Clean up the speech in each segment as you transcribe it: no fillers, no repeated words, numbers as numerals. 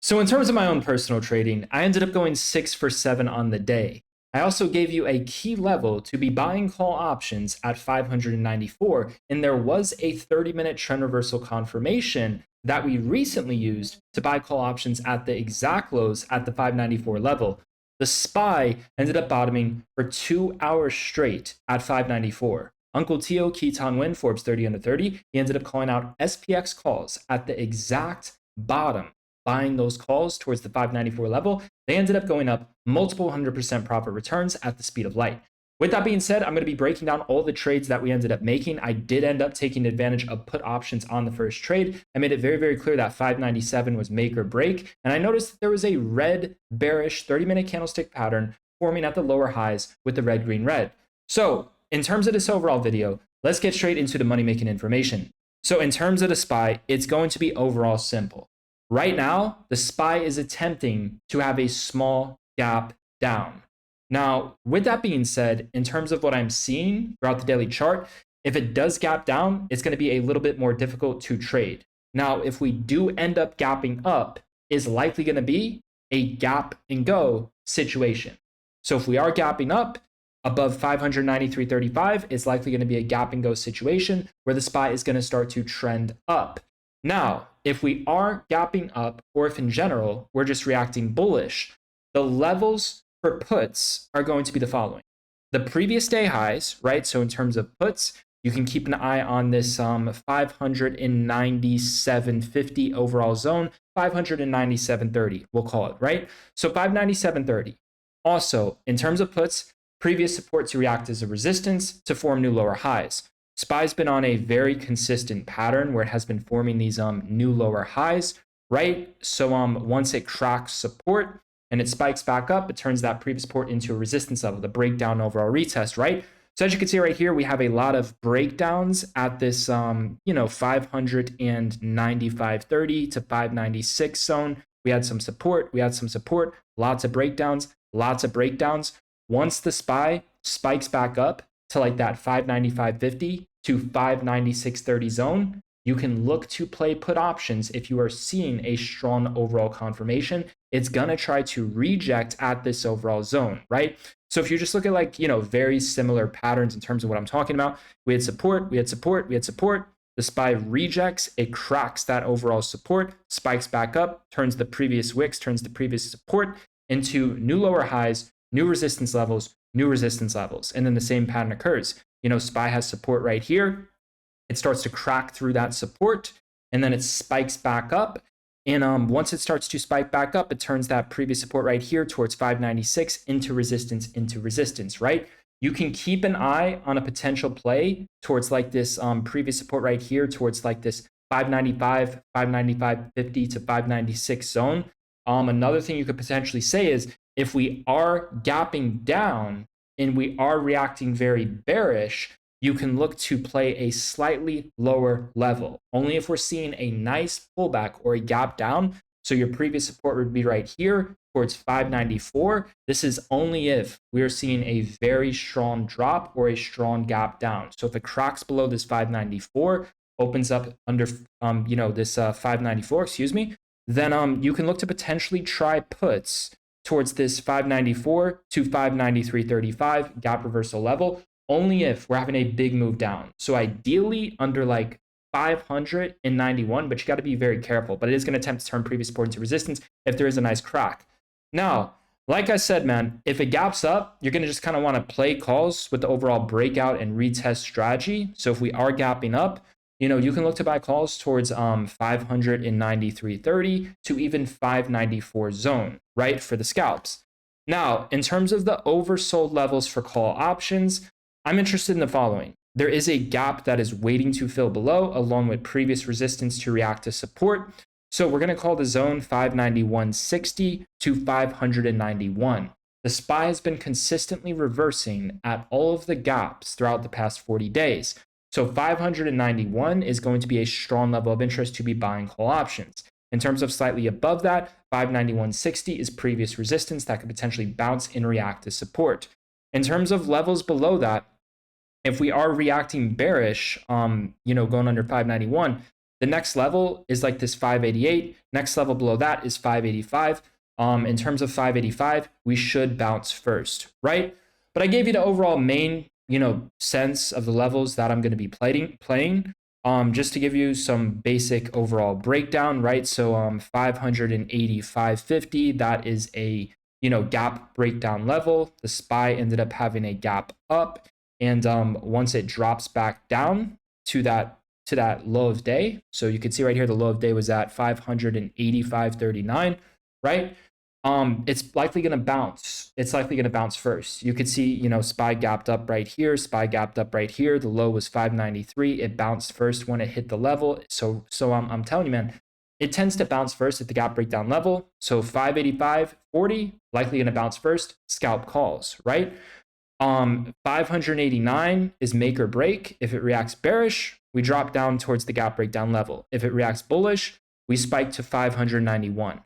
So in terms of my own personal trading, I ended up going 6 for 7 on the day. I also gave you a key level to be buying call options at 594, and there was a 30-minute trend reversal confirmation that we recently used to buy call options at the exact lows at the 594 level. The SPY ended up bottoming for 2 hours straight at 594. Uncle Tio, Keaton Win, Forbes 30 under 30, he ended up calling out SPX calls at the exact bottom, buying those calls towards the 594 level. They ended up going up multiple 100% profit returns at the speed of light. With that being said, I'm going to be breaking down all the trades that we ended up making. I did end up taking advantage of put options on the first trade. I made it very, very clear that 597 was make or break. And I noticed that there was a red bearish 30-minute candlestick pattern forming at the lower highs with the red, green, red. So in terms of this overall video, let's get straight into the money-making information. So in terms of the SPY, it's going to be overall simple. Right now, the SPY is attempting to have a small gap down. Now, with that being said, in terms of what I'm seeing throughout the daily chart, if it does gap down, it's going to be a little bit more difficult to trade. Now, if we do end up gapping up, is likely going to be a gap and go situation. So if we are gapping up above 593.35, it's likely going to be a gap and go situation where the SPY is going to start to trend up. Now, if we are gapping up, or if in general we're just reacting bullish, the levels for puts are going to be the following. The previous day highs, right? So in terms of puts, you can keep an eye on this 597.50 overall zone, 597.30, we'll call it, right? So 597.30. Also, in terms of puts, previous support to react as a resistance to form new lower highs. SPY's been on a very consistent pattern where it has been forming these new lower highs, right? So once it cracks support and it spikes back up, it turns that previous support into a resistance level, the breakdown overall retest, right? So as you can see right here, we have a lot of breakdowns at this, 595.30 to 596 zone. We had some support, lots of breakdowns. Once the SPY spikes back up to like that 595.50 to 596.30 zone, you can look to play put options if you are seeing a strong overall confirmation. It's going to try to reject at this overall zone, right? So if you just look at very similar patterns in terms of what I'm talking about, we had support. The SPY rejects, it cracks that overall support, spikes back up, turns the previous wicks, turns the previous support into new lower highs, new resistance levels. And then the same pattern occurs. SPY has support right here. It starts to crack through that support, and then it spikes back up. And once it starts to spike back up, it turns that previous support right here towards 596 into resistance, right? You can keep an eye on a potential play towards like this previous support right here towards like this 595, 595.50 to 596 zone. Another thing you could potentially say is if we are gapping down and we are reacting very bearish, you can look to play a slightly lower level. Only if we're seeing a nice pullback or a gap down. So your previous support would be right here towards 594. This is only if we are seeing a very strong drop or a strong gap down. So if it cracks below this 594, opens up under this 594, then you can look to potentially try puts towards this 594 to 593.35 gap reversal level, only if we're having a big move down. So ideally under like 591, but you got to be very careful. But it is going to attempt to turn previous support into resistance if there is a nice crack. Now, like I said, man, if it gaps up, you're going to just kind of want to play calls with the overall breakout and retest strategy. So if we are gapping up, you can look to buy calls towards 593.30 to even 594 zone, right, for the scalps. Now, in terms of the oversold levels for call options, I'm interested in the following. There is a gap that is waiting to fill below, along with previous resistance to react to support. So we're going to call the zone 591.60 to 591. The SPY has been consistently reversing at all of the gaps throughout the past 40 days. So 591 is going to be a strong level of interest to be buying call options. In terms of slightly above that, 591.60 is previous resistance that could potentially bounce and react to support. In terms of levels below that, if we are reacting bearish, going under 591, The next level is like this 588. Next level below that is 585. In terms of 585, we should bounce first, right? But I gave you the overall main, sense of the levels that I'm going to be playing. Just to give you some basic overall breakdown, right? So 580, 550, that is a gap breakdown level. The SPY ended up having a gap up, and once it drops back down to that low of day, so you can see right here the low of day was at 585.39, right? It's likely going to bounce. It's likely going to bounce first. You could see, SPY gapped up right here. SPY gapped up right here. The low was 593. It bounced first when it hit the level. So I'm telling you, man, it tends to bounce first at the gap breakdown level. So 585.40 likely going to bounce first. Scalp calls, right? 589 is make or break. If it reacts bearish, we drop down towards the gap breakdown level. If it reacts bullish, we spike to 591.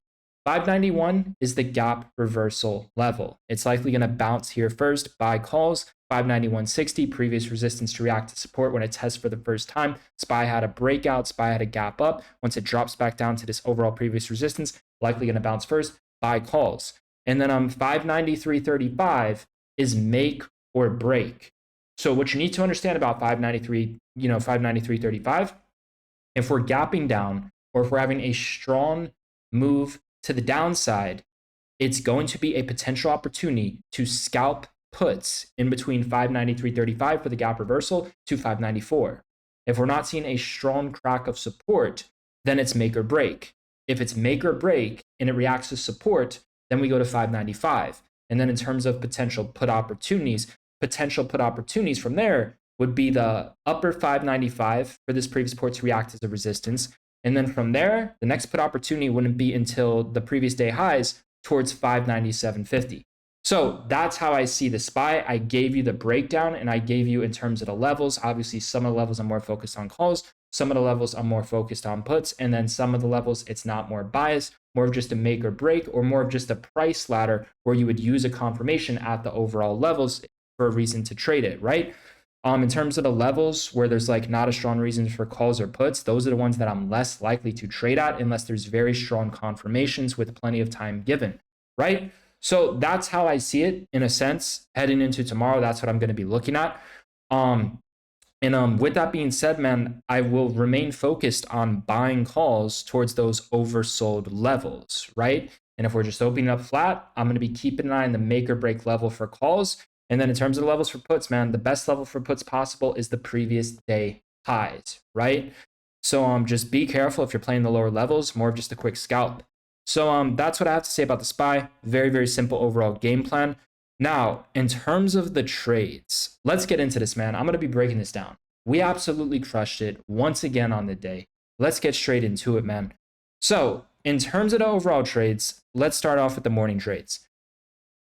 591 is the gap reversal level. It's likely going to bounce here first, buy calls. 591.60, previous resistance to react to support when it tests for the first time. SPY had a breakout, SPY had a gap up. Once it drops back down to this overall previous resistance, likely going to bounce first, buy calls. And then 593.35 is make or break. So what you need to understand about 593.35, if we're gapping down or if we're having a strong move to the downside, it's going to be a potential opportunity to scalp puts in between 593.35 for the gap reversal to 594. If we're not seeing a strong crack of support, then it's make or break. If it's make or break and it reacts to support, then we go to 595. And then in terms of potential put opportunities from there would be the upper 595 for this previous support to react as a resistance. And then from there, the next put opportunity wouldn't be until the previous day highs towards 597.50. So that's how I see the SPY. I gave you the breakdown and I gave you in terms of the levels. Obviously, some of the levels are more focused on calls. Some of the levels are more focused on puts. And then some of the levels, it's not more biased, more of just a make or break, or more of just a price ladder where you would use a confirmation at the overall levels for a reason to trade it, right? In terms of the levels where there's like not a strong reason for calls or puts, those are the ones that I'm less likely to trade at unless there's very strong confirmations with plenty of time given, right? So that's how I see it in a sense heading into tomorrow. That's what I'm going to be looking at. With that being said, man, I will remain focused on buying calls towards those oversold levels, right? And if we're just opening up flat, I'm going to be keeping an eye on the make or break level for calls. And then in terms of the levels for puts, man, the best level for puts possible is the previous day highs, right? So just be careful if you're playing the lower levels, more of just a quick scalp. So that's what I have to say about the SPY. Very, very simple overall game plan. Now, in terms of the trades, let's get into this, man. I'm going to be breaking this down. We absolutely crushed it once again on the day. Let's get straight into it, man. So in terms of the overall trades, let's start off with the morning trades.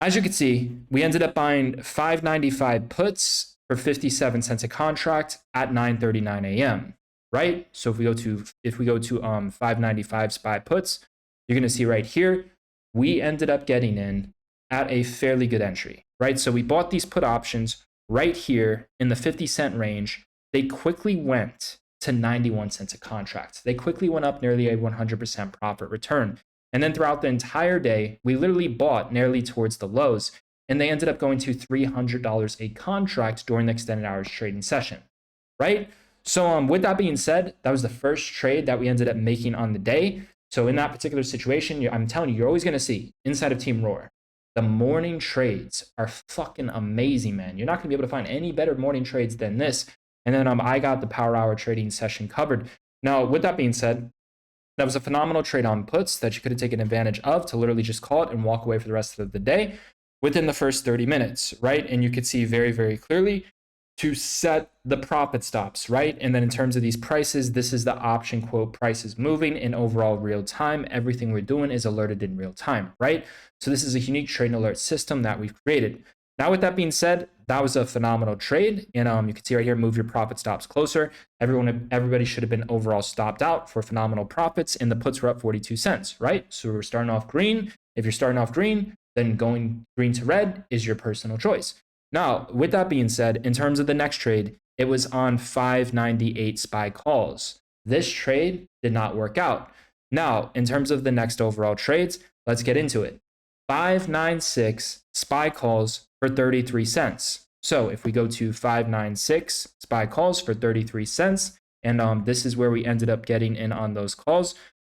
As you can see, we ended up buying 595 puts for 57 cents a contract at 9:39 a.m., right? So if we go to 595 SPY puts, you're going to see right here, we ended up getting in at a fairly good entry, right? So we bought these put options right here in the 50 cent range. They quickly went to 91 cents a contract. They quickly went up nearly a 100% profit return. And then throughout the entire day, we literally bought nearly towards the lows, and they ended up going to $300 a contract during the extended hours trading session, right? So with that being said, that was the first trade that we ended up making on the day. So in that particular situation, I'm telling you, you're always going to see inside of Team Roar, the morning trades are fucking amazing, man. You're not going to be able to find any better morning trades than this. And then I got the power hour trading session covered. Now, with that being said, that was a phenomenal trade on puts that you could have taken advantage of to literally just call it and walk away for the rest of the day within the first 30 minutes, right? And you could see very, very clearly to set the profit stops, right? And then in terms of these prices, this is the option quote prices moving in overall real time. Everything we're doing is alerted in real time, right? So this is a unique trading alert system that we've created. Now, with that being said, that was a phenomenal trade. And you can see right here, move your profit stops closer. Everybody should have been overall stopped out for phenomenal profits, and the puts were up 42 cents, right? So we're starting off green. If you're starting off green, then going green to red is your personal choice. Now, with that being said, in terms of the next trade, it was on 598 SPY calls. This trade did not work out. Now, in terms of the next overall trades, let's get into it. 596 SPY calls for 33 cents. So if we go to 596 SPY calls for 33 cents, and this is where we ended up getting in on those calls.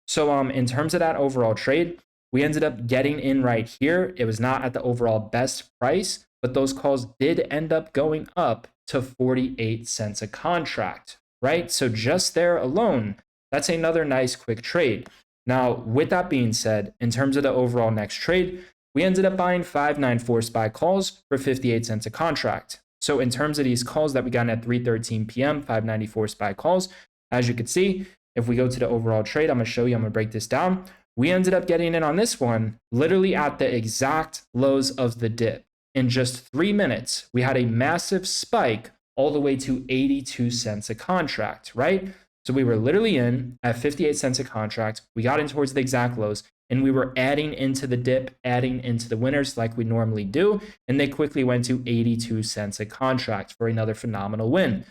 So in terms of that overall trade, we ended up getting in right here. It was not at the overall best price, but those calls did end up going up to 48 cents a contract, right? So just there alone, that's another nice quick trade. Now, with that being said, in terms of the overall next trade, we ended up buying 594 SPY calls for 58 cents a contract. So in terms of these calls that we got at 3:13 p.m., 594 SPY calls, as you can see, if we go to the overall trade, I'm going to show you, I'm going to break this down. We ended up getting in on this one literally at the exact lows of the dip. In just 3 minutes, we had a massive spike all the way to 82 cents a contract, right? So we were literally in at 58 cents a contract. We got in towards the exact lows, and we were adding into the dip, adding into the winners like we normally do. And they quickly went to 82 cents a contract for another phenomenal win.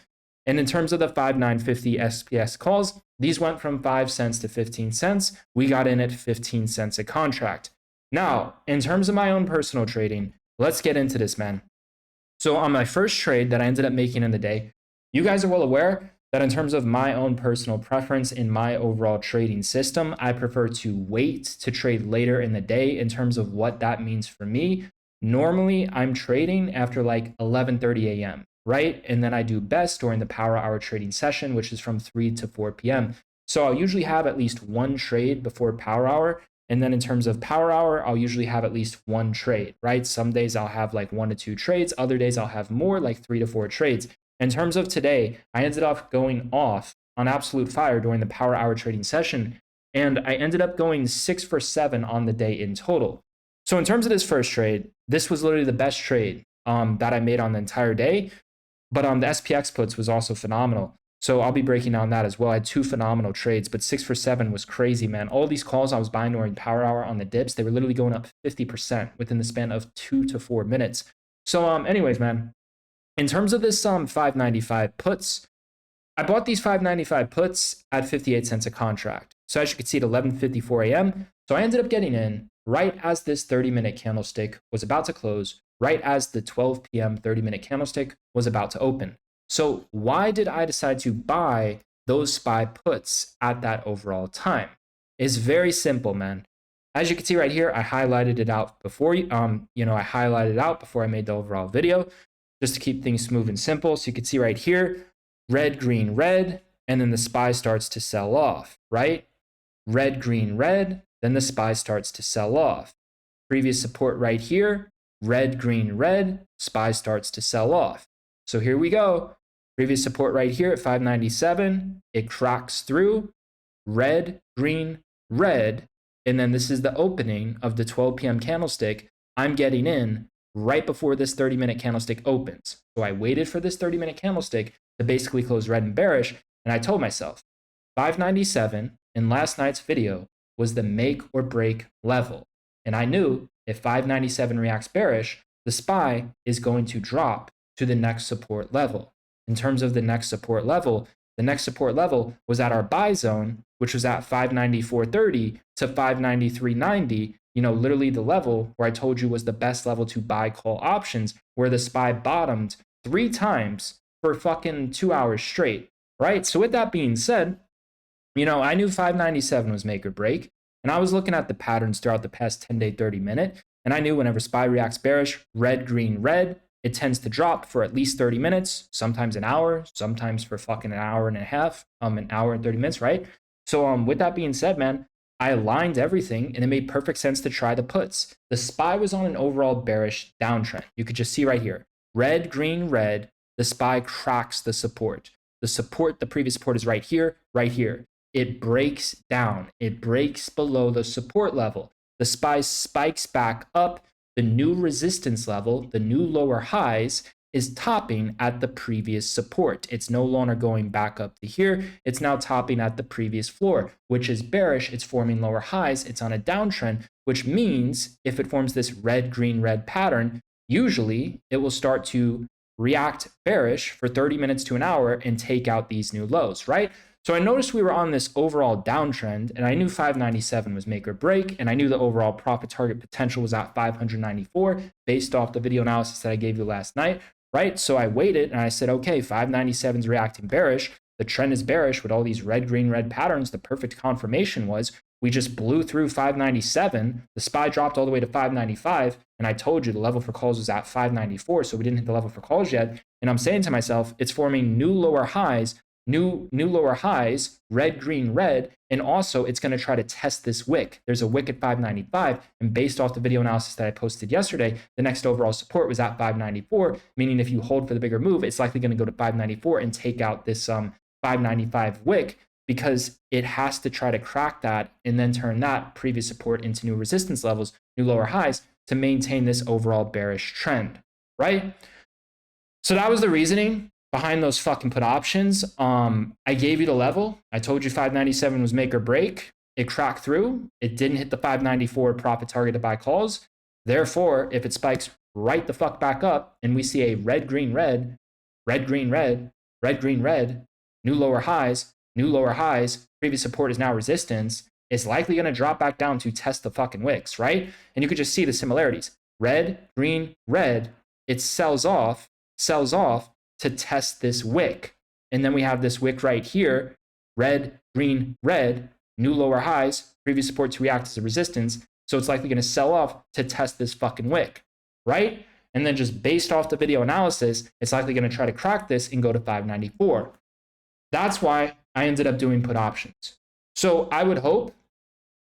And in terms of the 5950 SPX calls, these went from 5 cents to 15 cents. We got in at 15 cents a contract. Now, in terms of my own personal trading, let's get into this, man. So on my first trade that I ended up making in the day, you guys are well aware that in terms of my own personal preference in my overall trading system, I prefer to wait to trade later in the day. In terms of what that means for me, normally I'm trading after like 11:30 a.m., right? And then I do best during the power hour trading session, which is from 3 to 4 p.m. So I'll usually have at least one trade before power hour. And then in terms of power hour, I'll usually have at least one trade, right? Some days I'll have like 1 to 2 trades. Other days I'll have more, like 3 to 4 trades. In terms of today, I ended up going off on absolute fire during the power hour trading session. And I ended up going 6 for 7 on the day in total. So in terms of this first trade, this was literally the best trade that I made on the entire day. But the SPX puts was also phenomenal. So I'll be breaking down that as well. I had 2 phenomenal trades, but 6 for 7 was crazy, man. All these calls I was buying during power hour on the dips, they were literally going up 50% within the span of 2 to 4 minutes. So anyways, man, in terms of this 595 puts, I bought these 595 puts at 58 cents a contract. So as you can see at 11:54 a.m. So I ended up getting in right as this 30-minute candlestick was about to close, right as the 12 p.m. 30-minute candlestick was about to open. So why did I decide to buy those SPY puts at that overall time? It's very simple, man. As you can see right here, I highlighted it out before I highlighted it out before I made the overall video, just to keep things smooth and simple. So you can see right here, red, green, red, and then the SPY starts to sell off, right? Red, green, red, then the SPY starts to sell off. Previous support right here, red, green, red, SPY starts to sell off. So here we go. Previous support right here at 597. It cracks through. Red, green, red. And then this is the opening of the 12 p.m. candlestick. I'm getting in right before this 30-minute candlestick opens. So I waited for this 30-minute candlestick to basically close red and bearish. And I told myself, 597 in last night's video was the make or break level. And I knew if 597 reacts bearish, the SPY is going to drop to the next support level. In terms of the next support level was at our buy zone, which was at 594.30 to 593.90, literally the level where I told you was the best level to buy call options, where the SPY bottomed 3 times for fucking 2 hours straight, right? So with that being said, I knew 597 was make or break, and I was looking at the patterns throughout the past 10-day, 30-minute, and I knew whenever SPY reacts bearish, red, green, red, it tends to drop for at least 30 minutes, sometimes an hour, sometimes for fucking an hour and a half, an hour and 30 minutes, right? So with that being said, man, I aligned everything and it made perfect sense to try the puts. The SPY was on an overall bearish downtrend. You could just see right here, red, green, red, the SPY cracks the support. The previous support is right here, right here. It breaks down. It breaks below the support level. The SPY spikes back up. The new resistance level, the new lower highs, is topping at the previous support. It's no longer going back up to here. It's now topping at the previous floor, which is bearish. It's forming lower highs. It's on a downtrend, which means if it forms this red, green, red pattern, usually it will start to react bearish for 30 minutes to an hour and take out these new lows, right? So I noticed we were on this overall downtrend, and I knew 597 was make or break, and I knew the overall profit target potential was at 594 based off the video analysis that I gave you last night, right? So I waited and I said, okay, 597 is reacting bearish. The trend is bearish with all these red, green, red patterns. The perfect confirmation was we just blew through 597. The SPY dropped all the way to 595. And I told you the level for calls was at 594. So we didn't hit the level for calls yet. And I'm saying to myself, it's forming new lower highs, new lower highs, red, green, red. And also it's going to try to test this wick. There's a wick at 595. And based off the video analysis that I posted yesterday, the next overall support was at 594, meaning if you hold for the bigger move, it's likely going to go to 594 and take out this 595 wick, because it has to try to crack that and then turn that previous support into new resistance levels, new lower highs, to maintain this overall bearish trend, right? So that was the reasoning behind those fucking put options. I gave you the level. I told you 597 was make or break. It cracked through. It didn't hit the 594 profit target to buy calls. Therefore, if it spikes right the fuck back up and we see a red, green, red, red, green, red, red, green, red, new lower highs, previous support is now resistance, it's likely going to drop back down to test the fucking wicks, right? And you could just see the similarities. Red, green, red, it sells off to test this wick. And then we have this wick right here, red, green, red, new lower highs, previous support to react as a resistance. So it's likely going to sell off to test this fucking wick, right? And then just based off the video analysis, it's likely going to try to crack this and go to 594. That's why I ended up doing put options. So I would hope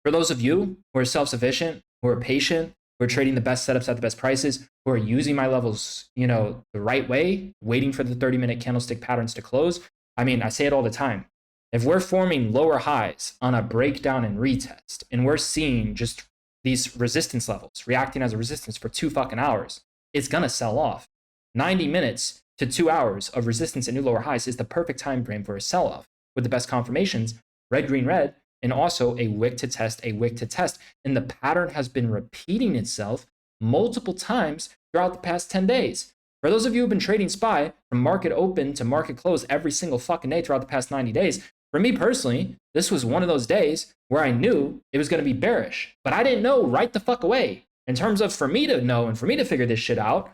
for those of you who are self-sufficient, who are patient, who are trading the best setups at the best prices, who are using my levels, the right way, waiting for the 30-minute candlestick patterns to close. I mean, I say it all the time. If we're forming lower highs on a breakdown and retest, and we're seeing just these resistance levels reacting as a resistance for 2 fucking hours, it's going to sell off. 90 minutes to 2 hours of resistance and new lower highs is the perfect time frame for a sell-off with the best confirmations, red, green, red, and also a wick to test, And the pattern has been repeating itself multiple times throughout the past 10 days. For those of you who've been trading SPY from market open to market close every single fucking day throughout the past 90 days, for me personally, this was one of those days where I knew it was going to be bearish, but I didn't know right the fuck away. In terms of for me to know and for me to figure this shit out,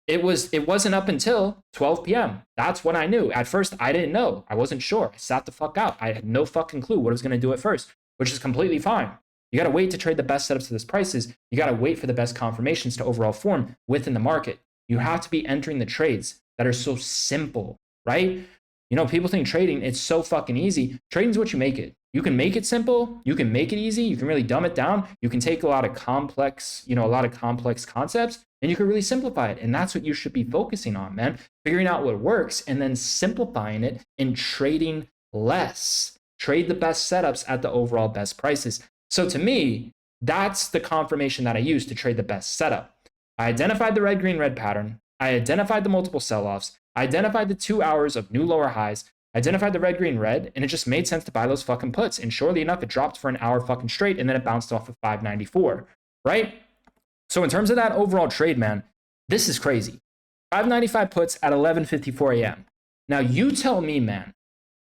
it wasn't up until 12 p.m. That's when I knew. At first, I didn't know. I wasn't sure. I sat the fuck out. I had no fucking clue what I was going to do at first, which is completely fine. You got to wait to trade the best setups to this prices. You got to wait for the best confirmations to overall form within the market. You have to be entering the trades that are so simple, right? People think trading, it's so fucking easy. Trading is what you make it. You can make it simple. You can make it easy. You can really dumb it down. You can take a lot of complex concepts, and you can really simplify it. And that's what you should be focusing on, man. Figuring out what works and then simplifying it and trading less. Trade the best setups at the overall best prices. So to me, that's the confirmation that I use to trade the best setup. I identified the red, green, red pattern. I identified the multiple sell-offs. I identified the 2 hours of new lower highs. Identified the red, green, red, and it just made sense to buy those fucking puts. And surely enough, it dropped for an hour fucking straight, and then it bounced off of 594, right? So in terms of that overall trade, man, this is crazy. 595 puts at 11:54 a.m. Now you tell me, man,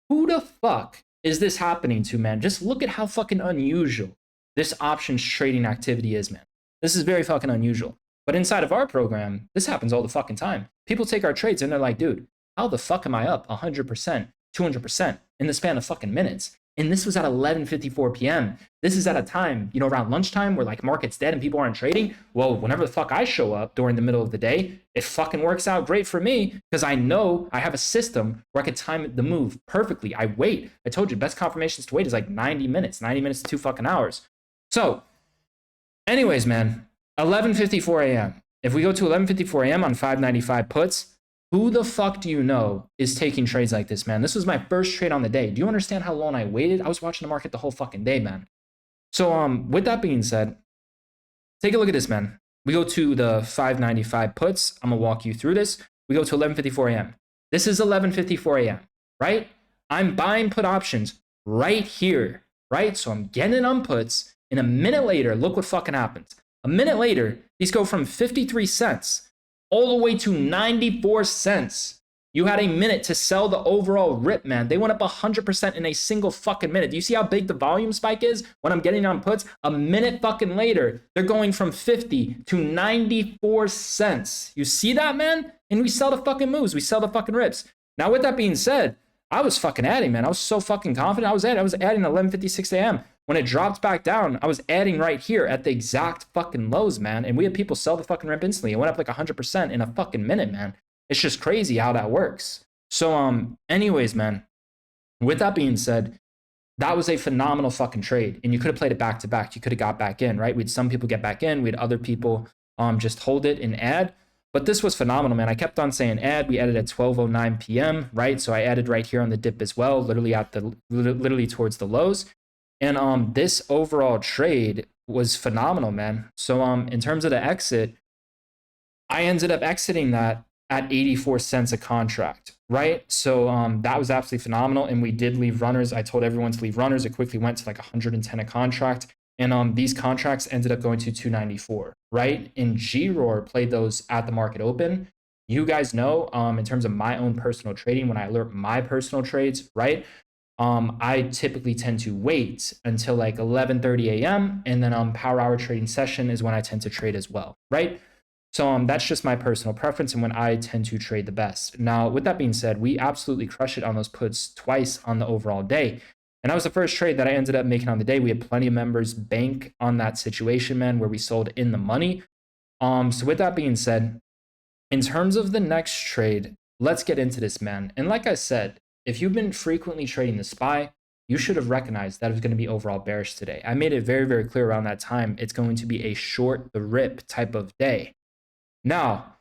who the fuck is this happening to, man? Just look at how fucking unusual this options trading activity is, man. This is very fucking unusual. But inside of our program, this happens all the fucking time. People take our trades and they're like, dude, how the fuck am I up 100%, 200% in the span of fucking minutes? And this was at 11:54 p.m. This is at a time, around lunchtime where like market's dead and people aren't trading. Well, whenever the fuck I show up during the middle of the day, it fucking works out great for me because I know I have a system where I can time the move perfectly. I wait. I told you, best confirmations to wait is like 90 minutes to 2 fucking hours. So anyways, man, 11:54 a.m. If we go to 11:54 a.m. on 595 puts, who the fuck do you know is taking trades like this, man? This was my first trade on the day. Do you understand how long I waited? I was watching the market the whole fucking day, man. So with that being said, take a look at this, man. We go to the 595 puts. I'm going to walk you through this. We go to 11:54 a.m. This is 11:54 a.m., right? I'm buying put options right here, right? So I'm getting on puts. And a minute later, look what fucking happens. A minute later, these go from 53 cents all the way to 94 cents. You had a minute to sell the overall rip, man. They went up 100% in a single fucking minute. Do you see how big the volume spike is when I'm getting on puts? A minute fucking later, they're going from 50 to 94 cents. You see that, man? And we sell the fucking moves. We sell the fucking rips. Now, with that being said, I was fucking adding, man. I was so fucking confident. I was adding 11:56 a.m. When it dropped back down, I was adding right here at the exact fucking lows, man. And we had people sell the fucking rip instantly. It went up like 100% in a fucking minute, man. It's just crazy how that works. So, anyways, man, with that being said, that was a phenomenal fucking trade. And you could have played it back to back. You could have got back in, right? We had some people get back in. We had other people just hold it and add. But this was phenomenal, man. I kept on saying add. We added at 12:09 p.m., right? So I added right here on the dip as well, literally towards the lows. And this overall trade was phenomenal, man. So in terms of the exit, I ended up exiting that at 84 cents a contract, right? So that was absolutely phenomenal. And we did leave runners. I told everyone to leave runners. It quickly went to like 110 a contract. And these contracts ended up going to 294, right? And GROAR played those at the market open. You guys know, in terms of my own personal trading, when I alert my personal trades, right? I typically tend to wait until like 11:30 a.m. And then power hour trading session is when I tend to trade as well, right? So that's just my personal preference and when I tend to trade the best. Now, with that being said, we absolutely crushed it on those puts twice on the overall day. And that was the first trade that I ended up making on the day. We had plenty of members bank on that situation, man, where we sold in the money. So with that being said, in terms of the next trade, let's get into this, man. And like I said, if you've been frequently trading the SPY, you should have recognized that it was going to be overall bearish today. I made it very, very clear around that time. It's going to be a short the rip type of day. Now,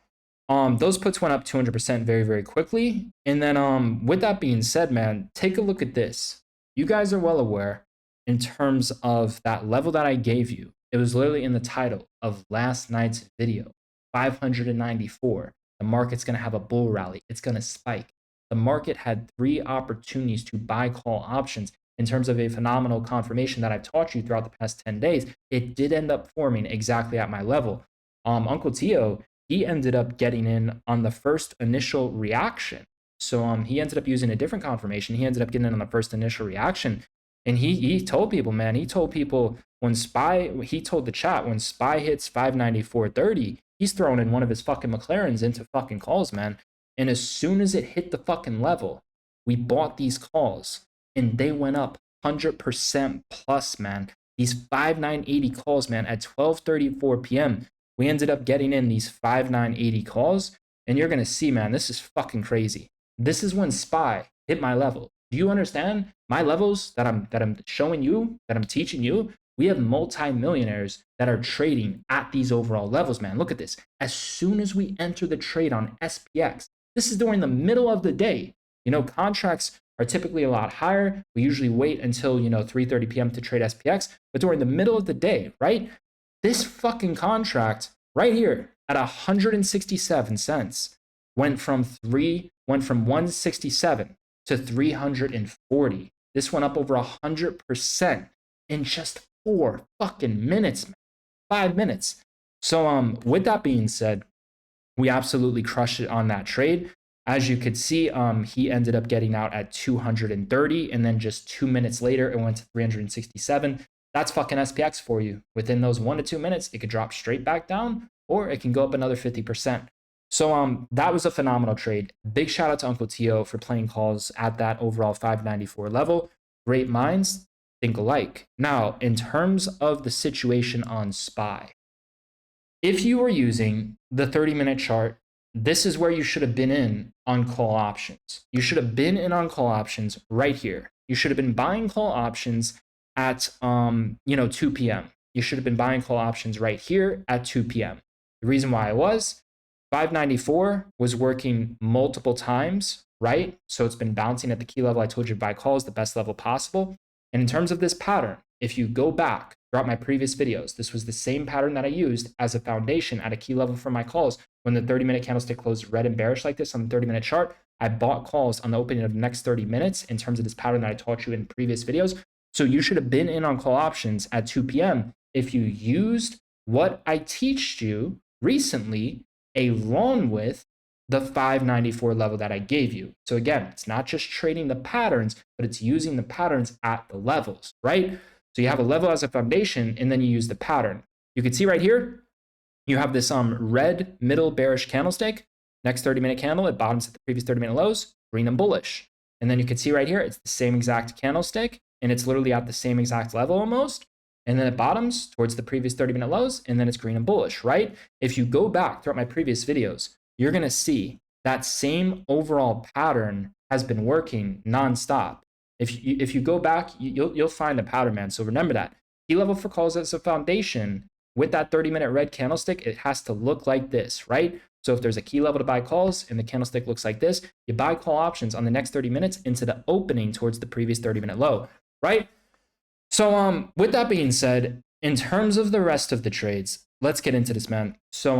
those puts went up 200% very, very quickly. And then with that being said, man, take a look at this. You guys are well aware in terms of that level that I gave you. It was literally in the title of last night's video, 594. The market's going to have a bull rally. It's going to spike. The market had 3 opportunities to buy call options in terms of a phenomenal confirmation that I've taught you throughout the past 10 days. It did end up forming exactly at my level. Uncle Tio, he ended up getting in on the first initial reaction. So he ended up using a different confirmation. He ended up getting in on the first initial reaction. And he told people, man, he told people when SPY, he told the chat, when SPY hits 594.30, he's throwing in one of his fucking McLarens into fucking calls, man. And as soon as it hit the fucking level, we bought these calls and they went up 100% plus, man. These 5980 calls, man, at 12:34 p.m., we ended up getting in these 5980 calls. And you're going to see, man, this is fucking crazy. This is when SPY hit my level. Do you understand? My levels that I'm showing you, that I'm teaching you, we have multi-millionaires that are trading at these overall levels, man. Look at this. As soon as we enter the trade on SPX, this is during the middle of the day. You know, contracts are typically a lot higher. We usually wait until, 3:30 p.m. to trade SPX, but during the middle of the day, right? This fucking contract right here at 167 cents went from 167 to 340. This went up over 100% in just 4 fucking minutes, man. 5 minutes. So with that being said, we absolutely crushed it on that trade. As you could see, he ended up getting out at 230, and then just 2 minutes later, it went to 367. That's fucking SPX for you. Within those 1 to 2 minutes, it could drop straight back down, or it can go up another 50%. So that was a phenomenal trade. Big shout out to Uncle Tio for playing calls at that overall 594 level. Great minds think alike. Now, in terms of the situation on SPY, if you were using the 30-minute chart, this is where you should have been in on call options. You should have been in on call options right here. You should have been buying call options at 2 p.m. You should have been buying call options right here at 2 p.m. The reason why I was 594 was working multiple times, right? So it's been bouncing at the key level I told you to buy calls, the best level possible. And in terms of this pattern, if you go back throughout my previous videos, this was the same pattern that I used as a foundation at a key level for my calls. When the 30-minute candlestick closed red and bearish like this on the 30-minute chart, I bought calls on the opening of the next 30 minutes in terms of this pattern that I taught you in previous videos. So you should have been in on call options at 2 p.m. if you used what I teached you recently along with the 594 level that I gave you. So again, it's not just trading the patterns, but it's using the patterns at the levels, right? So you have a level as a foundation, and then you use the pattern. You can see right here, you have this red middle bearish candlestick. Next 30-minute candle, it bottoms at the previous 30-minute lows, green and bullish. And then you can see right here, it's the same exact candlestick, and it's literally at the same exact level almost. And then it bottoms towards the previous 30-minute lows, and then it's green and bullish, right? If you go back throughout my previous videos, you're going to see that same overall pattern has been working nonstop. If you go back, you'll find a pattern, man. So remember that. Key level for calls as a foundation with that 30-minute red candlestick, it has to look like this, right? So if there's a key level to buy calls and the candlestick looks like this, you buy call options on the next 30 minutes into the opening towards the previous 30-minute low, right? So with that being said, in terms of the rest of the trades, let's get into this, man. So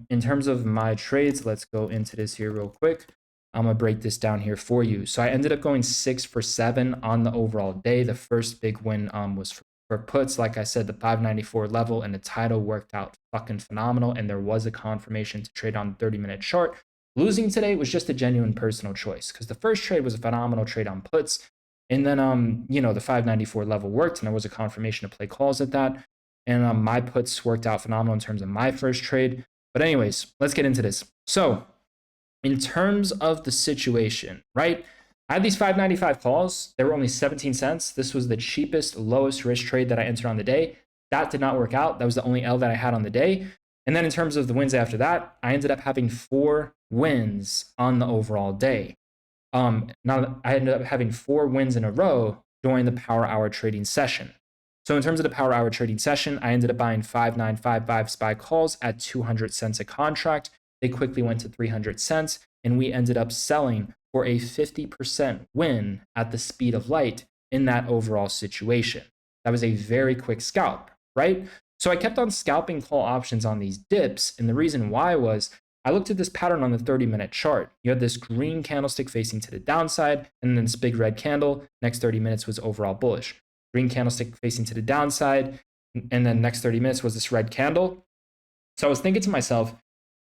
in terms of my trades, let's go into this here real quick. I'm gonna break this down here for you. So I ended up going 6 for 7 on the overall day. The first big win was for puts. Like I said, the 594 level and the title worked out fucking phenomenal, and there was a confirmation to trade on the 30-minute chart. Losing today was just a genuine personal choice because the first trade was a phenomenal trade on puts. And then, you know, the 594 level worked, and there was a confirmation to play calls at that. And my puts worked out phenomenal in terms of my first trade. But anyways, let's get into this. So in terms of the situation, right? I had these 595 calls. They were only 17 cents. This was the cheapest, lowest risk trade that I entered on the day. That did not work out. That was the only L that I had on the day. And then in terms of the wins after that, I ended up having 4 wins on the overall day. Now I ended up having 4 wins in a row during the power hour trading session. So in terms of the power hour trading session, I ended up buying 5955 SPY calls at 200 cents a contract. They quickly went to 300 cents, and we ended up selling for a 50% win at the speed of light in that overall situation. That was a very quick scalp, right? So I kept on scalping call options on these dips, and the reason why was I looked at this pattern on the 30-minute chart. You had this green candlestick facing to the downside, and then this big red candle. Next 30 minutes was overall bullish. Green candlestick facing to the downside, and then next 30 minutes was this red candle. So I was thinking to myself,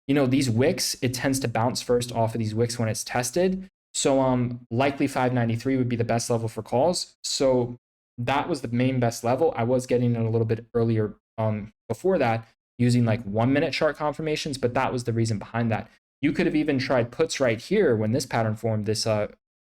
you know, these wicks, it tends to bounce first off of these wicks when it's tested. So likely 593 would be the best level for calls. So that was the main best level. I was getting it a little bit earlier before that, using like 1-minute chart confirmations, but that was the reason behind that. You could have even tried puts right here when this pattern formed, this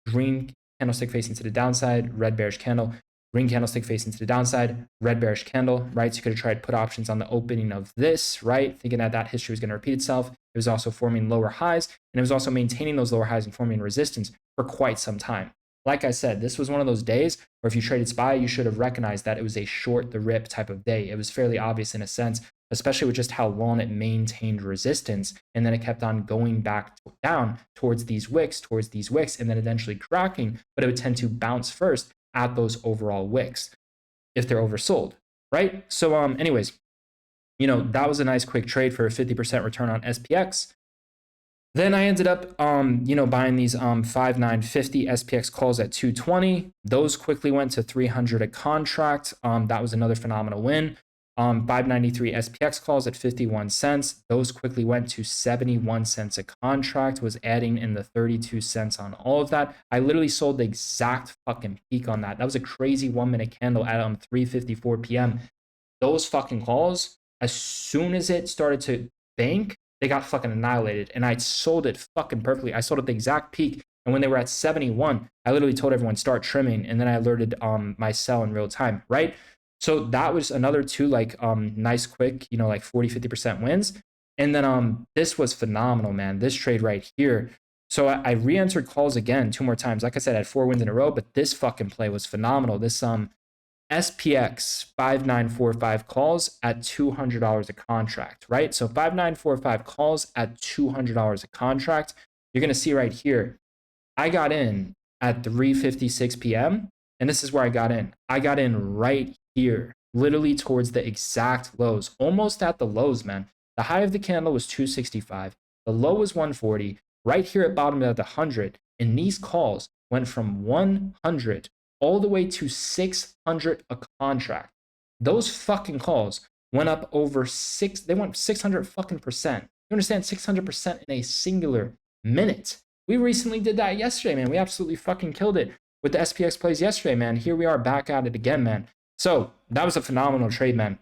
green candlestick facing to the downside, red bearish candle, green candlestick facing to the downside, red bearish candle, right? So you could have tried put options on the opening of this, right? Thinking that that history was going to repeat itself. It was also forming lower highs, and it was also maintaining those lower highs and forming resistance for quite some time. Like I said, this was one of those days where if you traded SPY, you should have recognized that it was a short the rip type of day. It was fairly obvious in a sense, especially with just how long it maintained resistance. And then it kept on going back down towards these wicks, and then eventually cracking, but it would tend to bounce first at those overall wicks if they're oversold, right? So anyways, you know, that was a nice quick trade for a 50% return on SPX. Then I ended up, you know, buying these 5950 SPX calls at 220. Those quickly went to 300 a contract. That was another phenomenal win. 593 SPX calls at 51 cents. Those quickly went to 71 cents a contract, was adding in the 32 cents on all of that. I literally sold the exact fucking peak on that. That was a crazy 1-minute candle at 3:54 p.m. Those fucking calls, as soon as it started to bank, they got fucking annihilated, and I sold it fucking perfectly. I sold at the exact peak, and when they were at 71, I literally told everyone start trimming, and then I alerted my sell in real time, right? So that was another 2 like nice quick, you know, like 40-50% wins. And then this was phenomenal, man. This trade right here. So I re-entered calls again 2 more times. Like I said, I had 4 wins in a row, but this fucking play was phenomenal. This SPX 5945 calls at $200 a contract, right? So 5945 calls at $200 a contract. You're going to see right here, I got in at 3:56 p.m. and this is where I got in. I got in right here, literally towards the exact lows, almost at the lows, man. The high of the candle was 265. The low was 140. Right here at bottom at the 100. And these calls went from 100 all the way to 600 a contract. Those fucking calls went up over they went 600 fucking percent. You understand? 600% in a singular minute. We recently did that yesterday, man. We absolutely fucking killed it with the SPX plays yesterday, man. Here we are back at it again, man. So that was a phenomenal trade, man.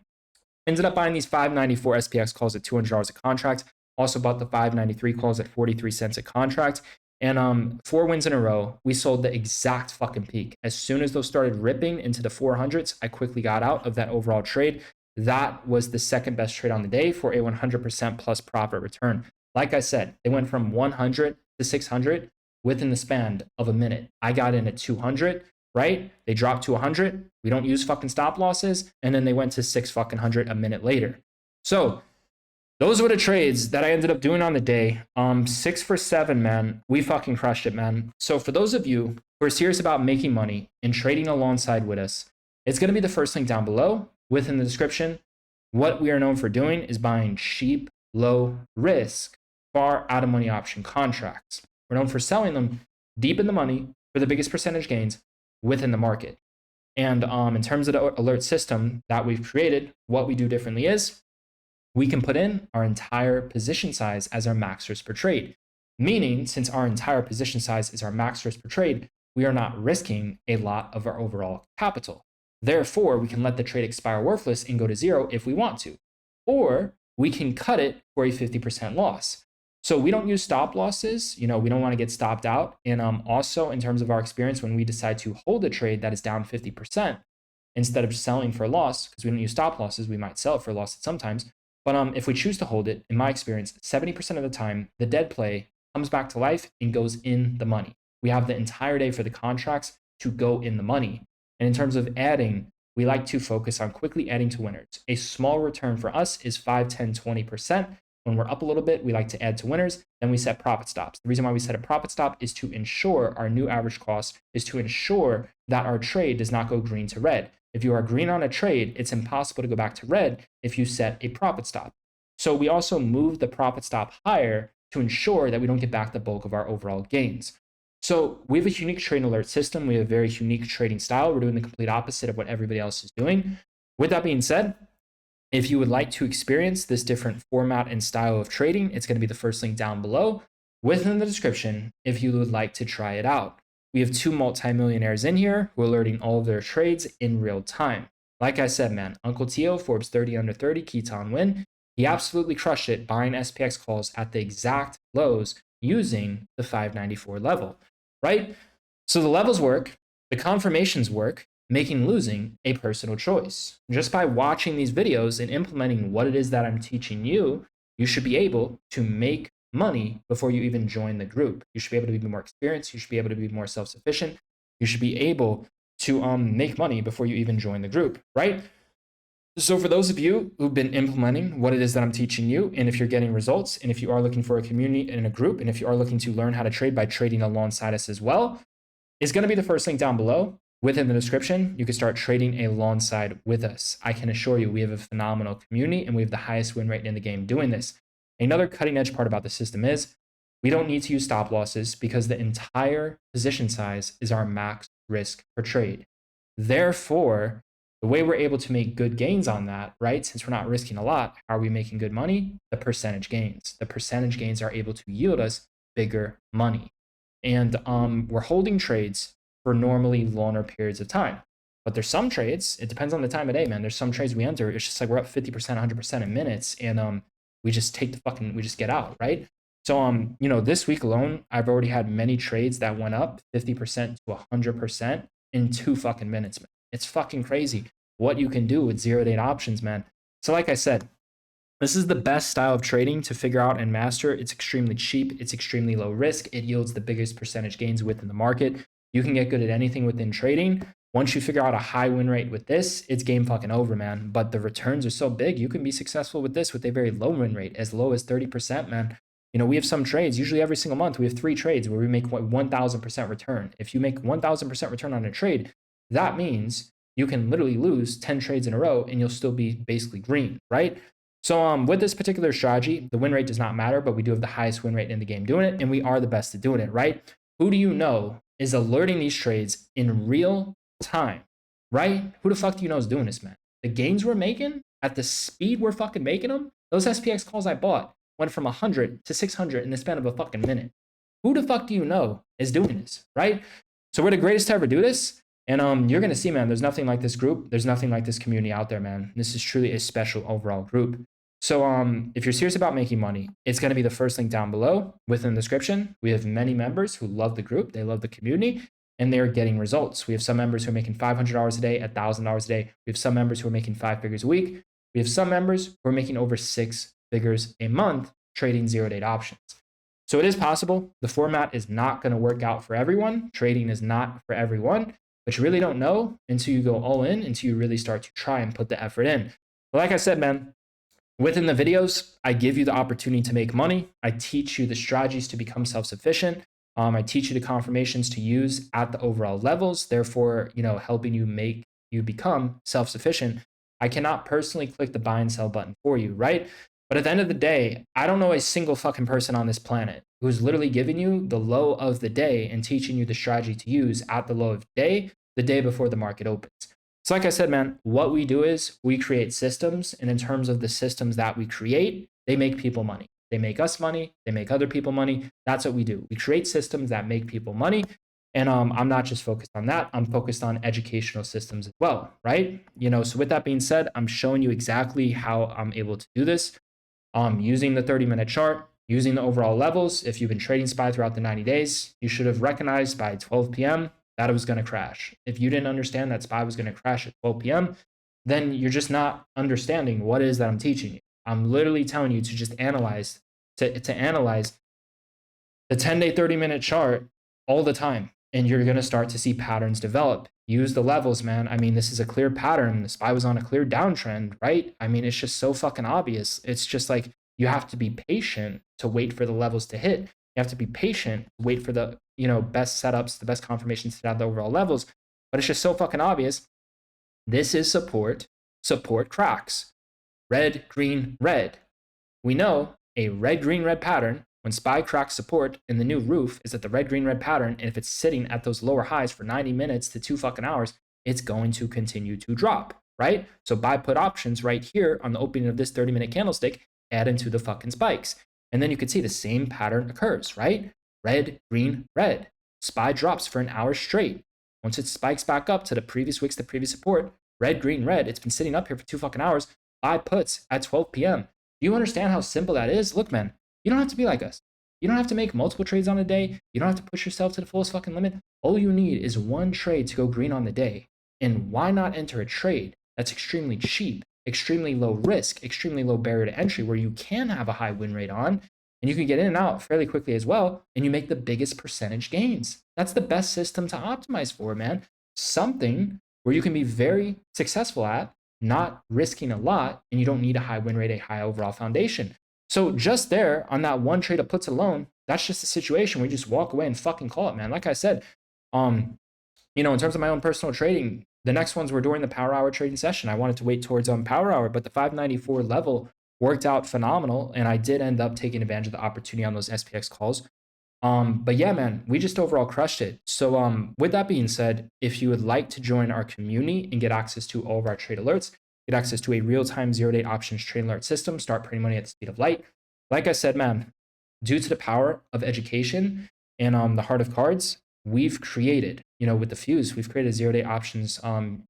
Ended up buying these 594 SPX calls at $200 a contract. Also bought the 593 calls at 43 cents a contract. And 4 wins in a row. We sold the exact fucking peak. As soon as those started ripping into the 400s, I quickly got out of that overall trade. That was the second best trade on the day for a 100% plus profit return. Like I said, they went from 100 to 600 within the span of a minute. I got in at 200, right? They dropped to 100. We don't use fucking stop losses. And then they went to 600 a minute later. So those were the trades that I ended up doing on the day. 6 for 7, man. We fucking crushed it, man. So for those of you who are serious about making money and trading alongside with us, it's going to be the first link down below within the description. What we are known for doing is buying cheap, low risk, far out of money option contracts. We're known for selling them deep in the money for the biggest percentage gains within the market. And in terms of the alert system that we've created, what we do differently is we can put in our entire position size as our max risk per trade. Meaning, since our entire position size is our max risk per trade, we are not risking a lot of our overall capital. Therefore, we can let the trade expire worthless and go to zero if we want to. Or we can cut it for a 50% loss. So we don't use stop losses. We don't want to get stopped out. And also, in terms of our experience, when we decide to hold a trade that is down 50%, instead of selling for a loss, because we don't use stop losses, we might sell it for a loss sometimes. But if we choose to hold it, in my experience, 70% of the time, the dead play comes back to life and goes in the money. We have the entire day for the contracts to go in the money. And in terms of adding, we like to focus on quickly adding to winners. A small return for us is 5, 10, 20%. When we're up a little bit, we like to add to winners. Then we set profit stops. The reason why we set a profit stop is to ensure our new average cost is to ensure that our trade does not go green to red. If you are green on a trade, it's impossible to go back to red if you set a profit stop. So we also move the profit stop higher to ensure that we don't get back the bulk of our overall gains. So we have a unique trading alert system. We have a very unique trading style. We're doing the complete opposite of what everybody else is doing. With that being said, if you would like to experience this different format and style of trading, it's going to be the first link down below within the description if you would like to try it out. We have 2 multimillionaires in here who are alerting all of their trades in real time. Like I said, man, Uncle Tio, Forbes 30 under 30, Keaton Win. He absolutely crushed it buying SPX calls at the exact lows using the 594 level, right? So the levels work, the confirmations work, making losing a personal choice. Just by watching these videos and implementing what it is that I'm teaching you, you should be able to make money before you even join the group. You should be able to be more experienced. You should be able to be more self-sufficient. You should be able to make money before you even join the group, right? So for those of you who've been implementing what it is that I'm teaching you, and if you're getting results, and if you are looking for a community and a group, and if you are looking to learn how to trade by trading alongside us as well, it's going to be the first link down below. Within the description, you can start trading alongside with us. I can assure you we have a phenomenal community and we have the highest win rate in the game doing this. Another cutting edge part about the system is we don't need to use stop losses because the entire position size is our max risk per trade. Therefore, the way we're able to make good gains on that, right? Since we're not risking a lot, how are we making good money? The percentage gains. The percentage gains are able to yield us bigger money. And we're holding trades for normally longer periods of time. But there's some trades, it depends on the time of day, man. There's some trades we enter, it's just like we're up 50%, 100% in minutes, and we just we just get out, right? So, this week alone, I've already had many trades that went up 50% to 100% in 2 fucking minutes, man. It's fucking crazy what you can do with 0-day options, man. So like I said, this is the best style of trading to figure out and master. It's extremely cheap. It's extremely low risk. It yields the biggest percentage gains within the market. You can get good at anything within trading. Once you figure out a high win rate with this, it's game fucking over, man. But the returns are so big, you can be successful with this with a very low win rate, as low as 30%, man. We have some trades, usually every single month, we have 3 trades where we make 1,000% return. If you make 1,000% return on a trade, that means you can literally lose 10 trades in a row and you'll still be basically green, right? So with this particular strategy, the win rate does not matter, but we do have the highest win rate in the game doing it, and we are the best at doing it, right? Who do you know is alerting these trades in real time, right? Who the fuck do you know is doing this, man? The gains we're making at the speed we're fucking making them, those SPX calls I bought went from 100 to 600 in the span of a fucking minute. Who the fuck do you know is doing this, right? So we're the greatest to ever do this. And you're gonna see, man, there's nothing like this group. There's nothing like this community out there, man. This is truly a special overall group. So if you're serious about making money, it's gonna be the first link down below within the description. We have many members who love the group, they love the community, and they're getting results. We have some members who are making $500 a day, $1,000 a day. We have some members who are making 5 figures a week. We have some members who are making over 6 figures a month trading 0-day options. So it is possible. The format is not going to work out for everyone. Trading is not for everyone, but you really don't know until you go all in, until you really start to try and put the effort in. But like I said, man, within the videos, I give you the opportunity to make money. I teach you the strategies to become self-sufficient. I teach you the confirmations to use at the overall levels, therefore, helping you become self-sufficient. I cannot personally click the buy and sell button for you, right? But at the end of the day, I don't know a single fucking person on this planet who's literally giving you the low of the day and teaching you the strategy to use at the low of the day before the market opens. So like I said, man, what we do is we create systems, and in terms of the systems that we create, they make people money. They make us money. They make other people money. That's what we do. We create systems that make people money. And I'm not just focused on that. I'm focused on educational systems as well, right? So with that being said, I'm showing you exactly how I'm able to do this. Using the 30-minute chart, using the overall levels. If you've been trading SPY throughout the 90 days, you should have recognized by 12 p.m. that it was going to crash. If you didn't understand that SPY was going to crash at 12 p.m., then you're just not understanding what it is that I'm teaching you. I'm literally telling you to just analyze, to analyze the 10-day, 30-minute chart all the time, and you're going to start to see patterns develop. Use the levels, man. I mean, this is a clear pattern. The SPY was on a clear downtrend, right? I mean, it's just so fucking obvious. It's just like you have to be patient to wait for the levels to hit. You have to be patient, wait for the best setups, the best confirmations to have the overall levels. But it's just so fucking obvious. This is support. Support cracks. Red, green, red. We know a red, green, red pattern, when SPY cracks support in the new roof, is that the red, green, red pattern, and if it's sitting at those lower highs for 90 minutes to 2 fucking hours, it's going to continue to drop, right? So buy put options right here on the opening of this 30-minute candlestick add into the fucking spikes. And then you can see the same pattern occurs, right? Red, green, red. SPY drops for an hour straight. Once it spikes back up to the previous wicks, the previous support, red, green, red, it's been sitting up here for 2 fucking hours. Buy puts at 12 p.m. Do you understand how simple that is? Look, man, you don't have to be like us. You don't have to make multiple trades on a day. You don't have to push yourself to the fullest fucking limit. All you need is one trade to go green on the day. And why not enter a trade that's extremely cheap, extremely low risk, extremely low barrier to entry, where you can have a high win rate on, and you can get in and out fairly quickly as well, and you make the biggest percentage gains. That's the best system to optimize for, man. Something where you can be very successful at, not risking a lot, and you don't need a high win rate, a high overall foundation. So just there on that one trade of puts alone, that's just a situation where you just walk away and fucking call it, man. Like I said, in terms of my own personal trading, the next ones were during the power hour trading session. I wanted to wait towards power hour, but the 594 level worked out phenomenal, and I did end up taking advantage of the opportunity on those SPX calls. But yeah, man, we just overall crushed it. So with that being said, if you would like to join our community and get access to all of our trade alerts, get access to a real-time 0-day options trade alert system, start printing money at the speed of light. Like I said, man, due to the power of education and the heart of cards, we've created, with the Fuse, we've created a 0-day options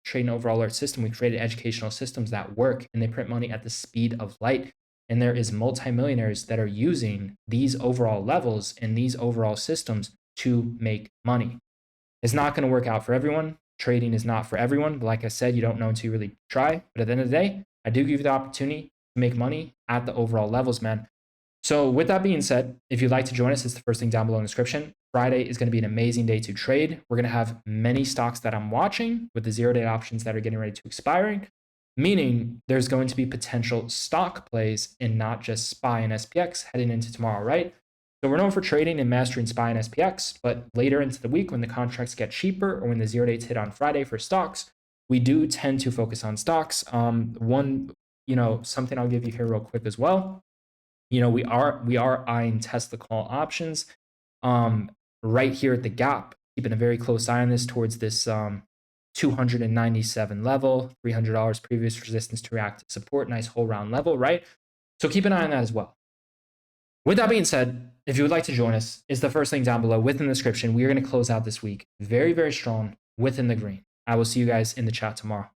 trade and overall alert system. We created educational systems that work, and they print money at the speed of light. And there is multimillionaires that are using these overall levels and these overall systems to make money. It's not going to work out for everyone. Trading is not for everyone. But like I said, you don't know until you really try. But at the end of the day, I do give you the opportunity to make money at the overall levels, man. So with that being said, if you'd like to join us, it's the first link down below in the description. Friday is going to be an amazing day to trade. We're going to have many stocks that I'm watching with the 0-day options that are getting ready to expiring, meaning there's going to be potential stock plays and not just SPY and SPX heading into tomorrow, right? So we're known for trading and mastering SPY and SPX, but later into the week when the contracts get cheaper or when the 0-days hit on Friday for stocks, we do tend to focus on stocks. Something I'll give you here real quick as well. We are eyeing Tesla call options right here at the gap, keeping a very close eye on this towards this 297 level, $300 previous resistance to reactive support, nice whole round level, right? So keep an eye on that as well. With that being said, if you would like to join us, it's the first link down below within the description. We are going to close out this week very, very strong within the green. I will see you guys in the chat tomorrow.